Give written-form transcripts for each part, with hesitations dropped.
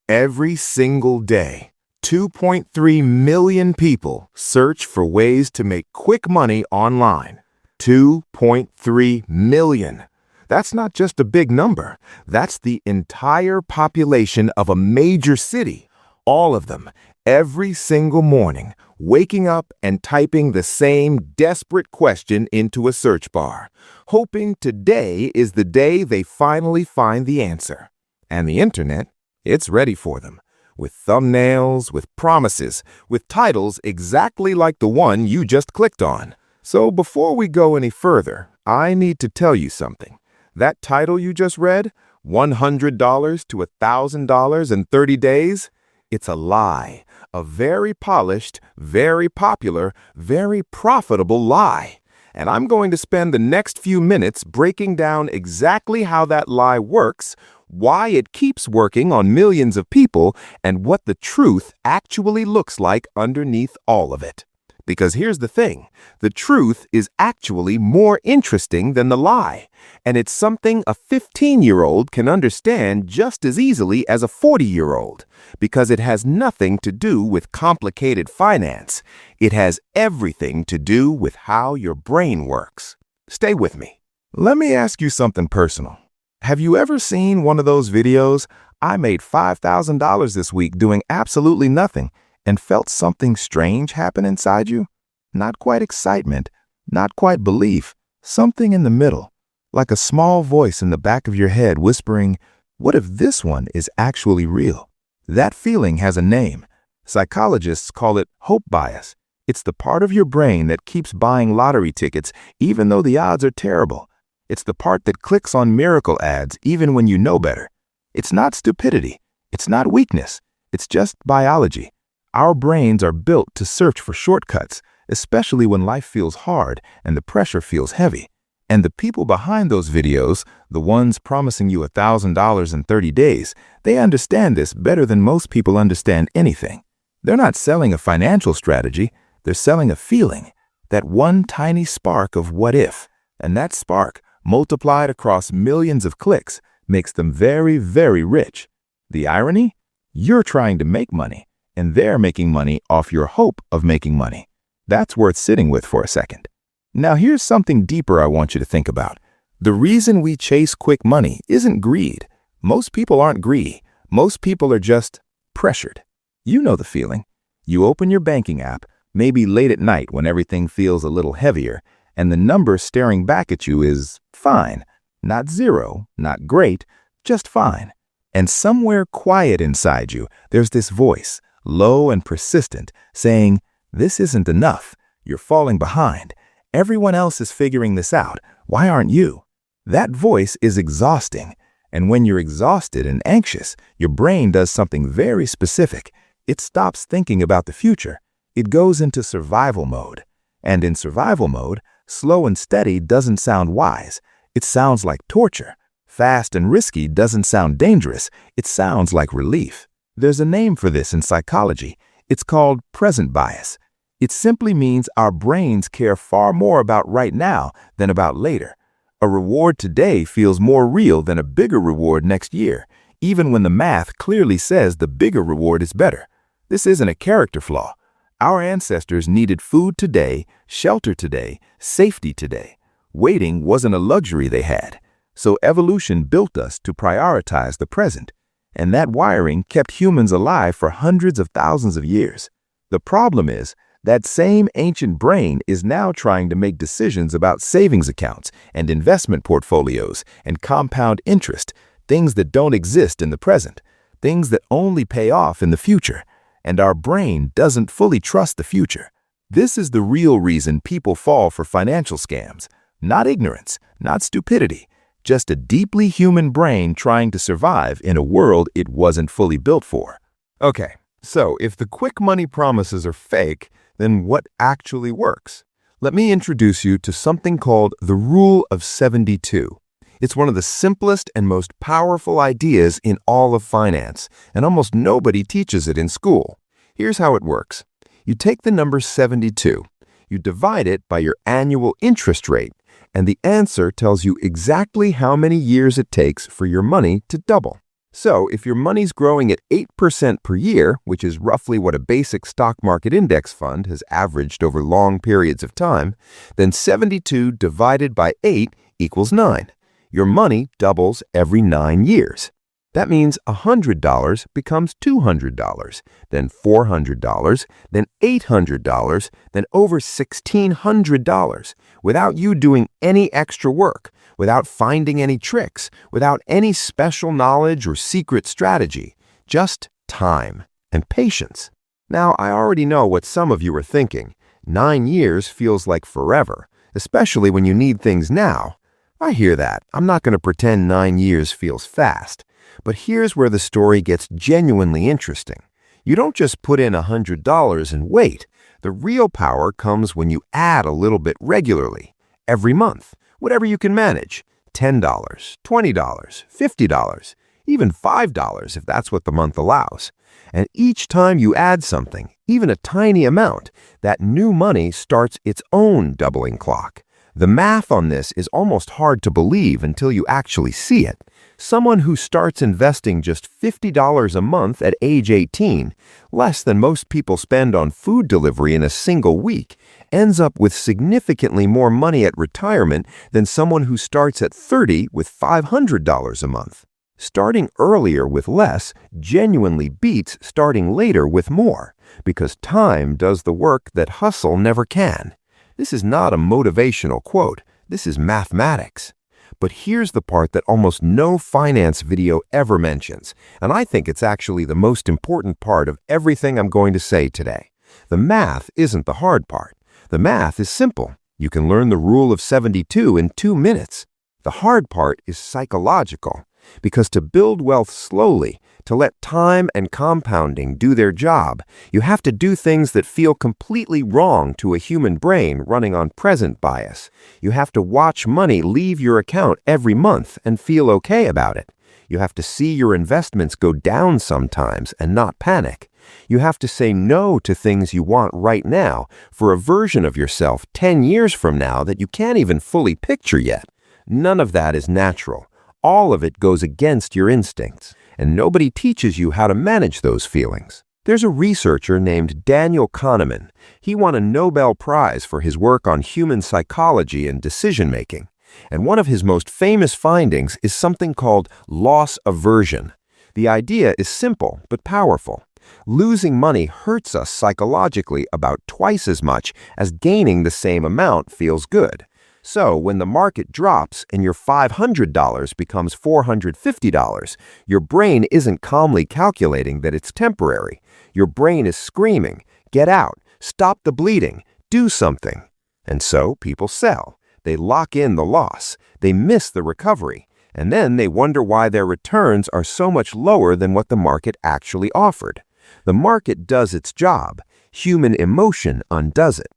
Every single day, 2.3 million people search for ways to make quick money online. 2.3 million. That's not just a big number. That's the entire population of a major city. All of them, every single morning, waking up and typing the same desperate question into a search bar, hoping today is the day they finally find the answer. And the internet, it's ready for them, with thumbnails, with promises, with titles exactly like the one you just clicked on. So before we go any further, I need to tell you something. That title you just read, $100 to $1,000 in 30 days, it's a lie. A very polished, very popular, very profitable lie. And I'm going to spend the next few minutes breaking down exactly how that lie works, why it keeps working on millions of people, and what the truth actually looks like underneath all of it. Because here's the thing, the truth is actually more interesting than the lie, and it's something a 15-year-old can understand just as easily as a 40-year-old, because it has nothing to do with complicated finance. It has everything to do with how your brain works. Stay with me. Let me ask you something personal. Have you ever seen one of those videos, I made $5,000 this week doing absolutely nothing, and felt something strange happen inside you? Not quite excitement, not quite belief, something in the middle, like a small voice in the back of your head whispering, what if this one is actually real? That feeling has a name. Psychologists call it hope bias. It's the part of your brain that keeps buying lottery tickets even though the odds are terrible. It's the part that clicks on miracle ads even when you know better. It's not stupidity. It's not weakness. It's just biology. Our brains are built to search for shortcuts, especially when life feels hard and the pressure feels heavy. And the people behind those videos, the ones promising you $1,000 in 30 days, they understand this better than most people understand anything. They're not selling a financial strategy, they're selling a feeling, that one tiny spark of what if. And that spark, multiplied across millions of clicks, makes them very, very rich. The irony? You're trying to make money, and they're making money off your hope of making money. That's worth sitting with for a second. Now here's something deeper I want you to think about. The reason we chase quick money isn't greed. Most people aren't greedy. Most people are just pressured. You know the feeling. You open your banking app, maybe late at night when everything feels a little heavier, and the number staring back at you is fine. Not zero, not great, just fine. And somewhere quiet inside you, there's this voice, low and persistent, saying, this isn't enough. You're falling behind. Everyone else is figuring this out. Why aren't you? That voice is exhausting. And when you're exhausted and anxious, your brain does something very specific. It stops thinking about the future. It goes into survival mode. And in survival mode, slow and steady doesn't sound wise. It sounds like torture. Fast and risky doesn't sound dangerous. It sounds like relief. There's a name for this in psychology. It's called present bias. It simply means our brains care far more about right now than about later. A reward today feels more real than a bigger reward next year, even when the math clearly says the bigger reward is better. This isn't a character flaw. Our ancestors needed food today, shelter today, safety today. Waiting wasn't a luxury they had. So evolution built us to prioritize the present. And that wiring kept humans alive for hundreds of thousands of years. The problem is, that same ancient brain is now trying to make decisions about savings accounts and investment portfolios and compound interest, things that don't exist in the present, things that only pay off in the future. And our brain doesn't fully trust the future. This is the real reason people fall for financial scams. Not ignorance, not stupidity, just a deeply human brain trying to survive in a world it wasn't fully built for. Okay, so if the quick money promises are fake, then what actually works? Let me introduce you to something called the Rule of 72. It's one of the simplest and most powerful ideas in all of finance, and almost nobody teaches it in school. Here's how it works. You take the number 72, you divide it by your annual interest rate, and the answer tells you exactly how many years it takes for your money to double. So, if your money's growing at 8% per year, which is roughly what a basic stock market index fund has averaged over long periods of time, then 72 divided by 8 equals 9. Your money doubles every 9 years. That means $100 becomes $200, then $400, then $800, then over $1,600 without you doing any extra work, without finding any tricks, without any special knowledge or secret strategy, just time and patience. Now, I already know what some of you are thinking. 9 years feels like forever, especially when you need things now. I hear that. I'm not going to pretend 9 years feels fast. But here's where the story gets genuinely interesting. You don't just put in $100 and wait. The real power comes when you add a little bit regularly, every month, whatever you can manage. $10, $20, $50, even $5 if that's what the month allows. And each time you add something, even a tiny amount, that new money starts its own doubling clock. The math on this is almost hard to believe until you actually see it. Someone who starts investing just $50 a month at age 18, less than most people spend on food delivery in a single week, ends up with significantly more money at retirement than someone who starts at 30 with $500 a month. Starting earlier with less genuinely beats starting later with more, because time does the work that hustle never can. This is not a motivational quote. This is mathematics. But here's the part that almost no finance video ever mentions, and I think it's actually the most important part of everything I'm going to say today. The math isn't the hard part. The math is simple. You can learn the rule of 72 in 2 minutes. The hard part is psychological, because to build wealth slowly, to let time and compounding do their job, you have to do things that feel completely wrong to a human brain running on present bias. You have to watch money leave your account every month and feel okay about it. You have to see your investments go down sometimes and not panic. You have to say no to things you want right now for a version of yourself 10 years from now that you can't even fully picture yet. None of that is natural. All of it goes against your instincts, and nobody teaches you how to manage those feelings. There's a researcher named Daniel Kahneman. He won a Nobel Prize for his work on human psychology and decision-making. And one of his most famous findings is something called loss aversion. The idea is simple but powerful. Losing money hurts us psychologically about twice as much as gaining the same amount feels good. So when the market drops and your $500 becomes $450, your brain isn't calmly calculating that it's temporary. Your brain is screaming, "Get out, stop the bleeding, do something." And so people sell. They lock in the loss. They miss the recovery. And then they wonder why their returns are so much lower than what the market actually offered. The market does its job. Human emotion undoes it.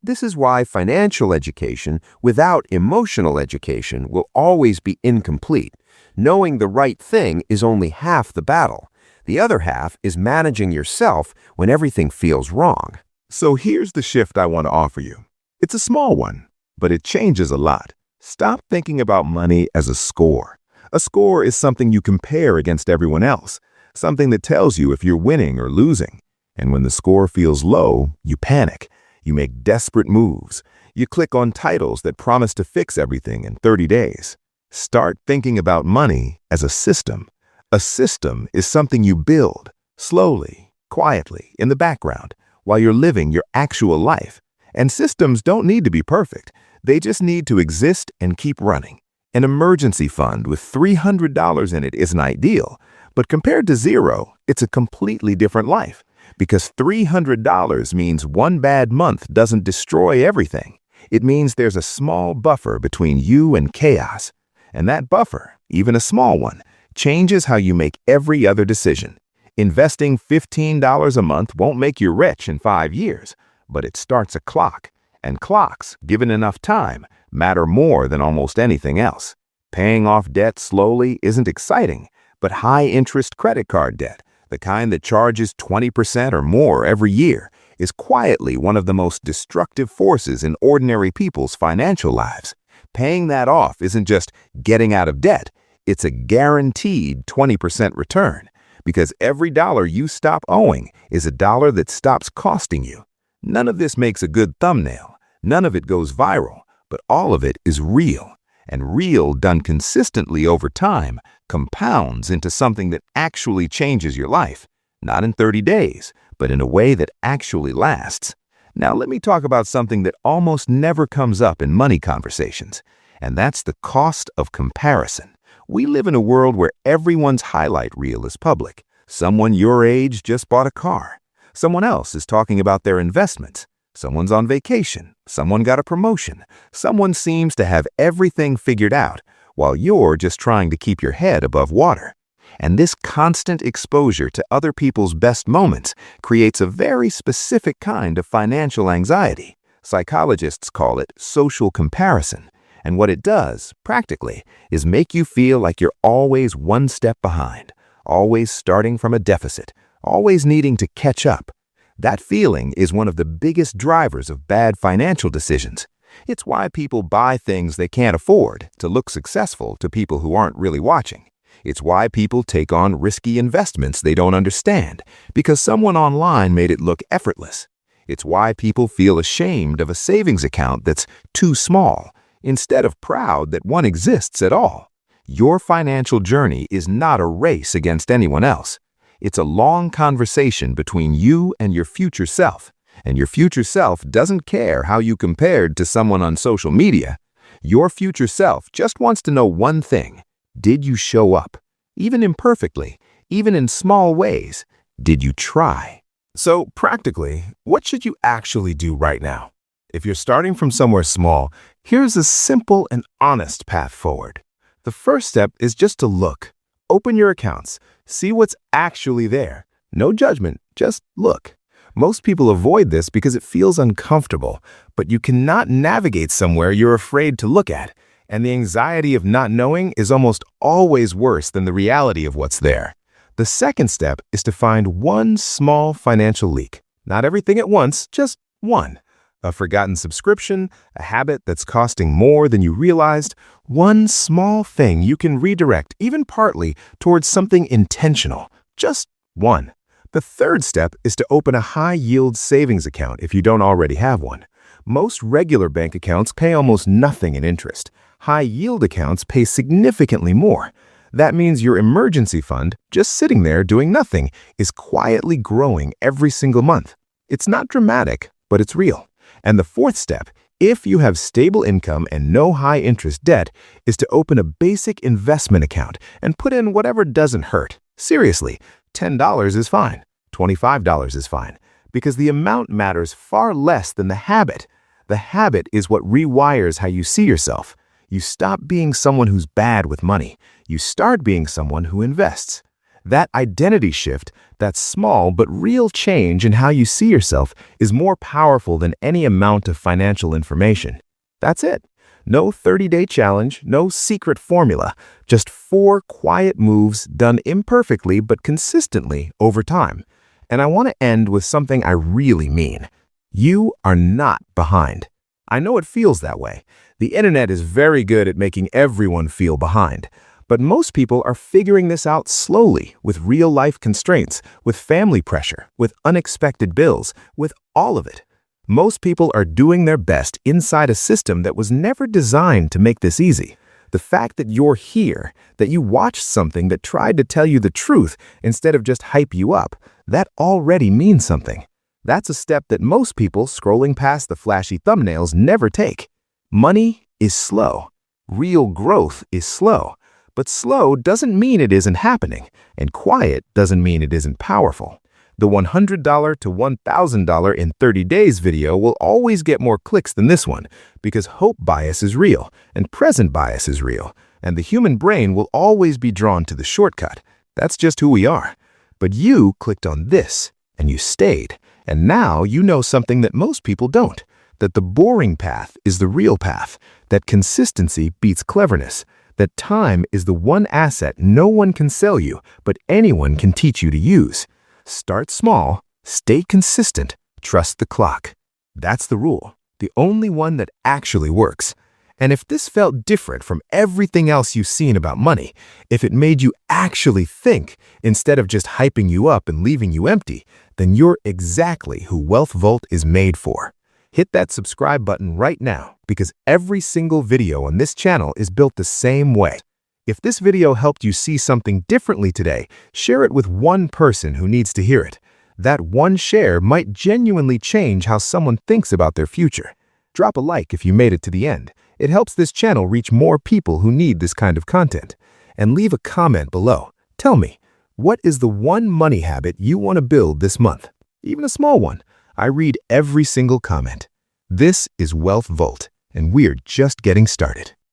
This is why financial education without emotional education will always be incomplete. Knowing the right thing is only half the battle. The other half is managing yourself when everything feels wrong. So here's the shift I want to offer you. It's a small one, but it changes a lot. Stop thinking about money as a score. A score is something you compare against everyone else, something that tells you if you're winning or losing. And when the score feels low, you panic. You make desperate moves. You click on titles that promise to fix everything in 30 days. Start thinking about money as a system. A system is something you build slowly, quietly, in the background, while you're living your actual life. And systems don't need to be perfect. They just need to exist and keep running. An emergency fund with $300 in it isn't ideal, but compared to zero, it's a completely different life. Because $300 means one bad month doesn't destroy everything. It means there's a small buffer between you and chaos. And that buffer, even a small one, changes how you make every other decision. Investing $15 a month won't make you rich in 5 years, but it starts a clock. And clocks, given enough time, matter more than almost anything else. Paying off debt slowly isn't exciting, but high-interest credit card debt, the kind that charges 20% or more every year, is quietly one of the most destructive forces in ordinary people's financial lives. Paying that off isn't just getting out of debt, It's a guaranteed 20% return because every dollar you stop owing is a dollar that stops costing you. None of this makes a good thumbnail. None of it goes viral, but all of it is real. And real done consistently over time compounds into something that actually changes your life. Not in 30 days, but in a way that actually lasts. Now let me talk about something that almost never comes up in money conversations, and that's the cost of comparison. We live in a world where everyone's highlight reel is public. Someone your age just bought a car. Someone else is talking about their investments. Someone's on vacation. Someone got a promotion. Someone seems to have everything figured out, while you're just trying to keep your head above water. And this constant exposure to other people's best moments creates a very specific kind of financial anxiety. Psychologists call it social comparison. And what it does, practically, is make you feel like you're always one step behind, always starting from a deficit, always needing to catch up. That feeling is one of the biggest drivers of bad financial decisions. It's why people buy things they can't afford to look successful to people who aren't really watching. It's why people take on risky investments they don't understand because someone online made it look effortless. It's why people feel ashamed of a savings account that's too small instead of proud that one exists at all. Your financial journey is not a race against anyone else. It's a long conversation between you and your future self. And your future self doesn't care how you compared to someone on social media. Your future self just wants to know one thing. Did you show up? Even imperfectly, even in small ways, did you try? So practically, what should you actually do right now? If you're starting from somewhere small, here's a simple and honest path forward. The first step is just to look. Open your accounts. See what's actually there. No judgment, just look. Most people avoid this because it feels uncomfortable, but you cannot navigate somewhere you're afraid to look at. And the anxiety of not knowing is almost always worse than the reality of what's there. The second step is to find one small financial leak. Not everything at once, just one. A forgotten subscription, a habit that's costing more than you realized, one small thing you can redirect, even partly, towards something intentional. Just one. The third step is to open a high-yield savings account if you don't already have one. Most regular bank accounts pay almost nothing in interest. High-yield accounts pay significantly more. That means your emergency fund, just sitting there doing nothing, is quietly growing every single month. It's not dramatic, but it's real. And the fourth step, if you have stable income and no high-interest debt, is to open a basic investment account and put in whatever doesn't hurt. Seriously, $10 is fine. $25 is fine. Because the amount matters far less than the habit. The habit is what rewires how you see yourself. You stop being someone who's bad with money. You start being someone who invests. That identity shift, that small but real change in how you see yourself, is more powerful than any amount of financial information. That's it. No 30-day challenge, no secret formula, just 4 quiet moves done imperfectly but consistently over time. And I want to end with something I really mean. You are not behind. I know it feels that way. The internet is very good at making everyone feel behind. But most people are figuring this out slowly with real-life constraints, with family pressure, with unexpected bills, with all of it. Most people are doing their best inside a system that was never designed to make this easy. The fact that you're here, that you watched something that tried to tell you the truth instead of just hype you up, that already means something. That's a step that most people scrolling past the flashy thumbnails never take. Money is slow. Real growth is slow. But slow doesn't mean it isn't happening, and quiet doesn't mean it isn't powerful. The $100 to $1,000 in 30 days video will always get more clicks than this one because hope bias is real and present bias is real, and the human brain will always be drawn to the shortcut. That's just who we are. But you clicked on this, and you stayed, and now you know something that most people don't, that the boring path is the real path, that consistency beats cleverness, that time is the one asset no one can sell you, but anyone can teach you to use. Start small, stay consistent, trust the clock. That's the rule, the only one that actually works. And if this felt different from everything else you've seen about money, if it made you actually think instead of just hyping you up and leaving you empty, then you're exactly who Wealth Vault is made for. Hit that subscribe button right now because every single video on this channel is built the same way. If this video helped you see something differently today, share it with one person who needs to hear it. That one share might genuinely change how someone thinks about their future. Drop a like if you made it to the end. It helps this channel reach more people who need this kind of content. And leave a comment below. Tell me, what is the one money habit you want to build this month? Even a small one. I read every single comment. This is Wealth Vault, and we're just getting started.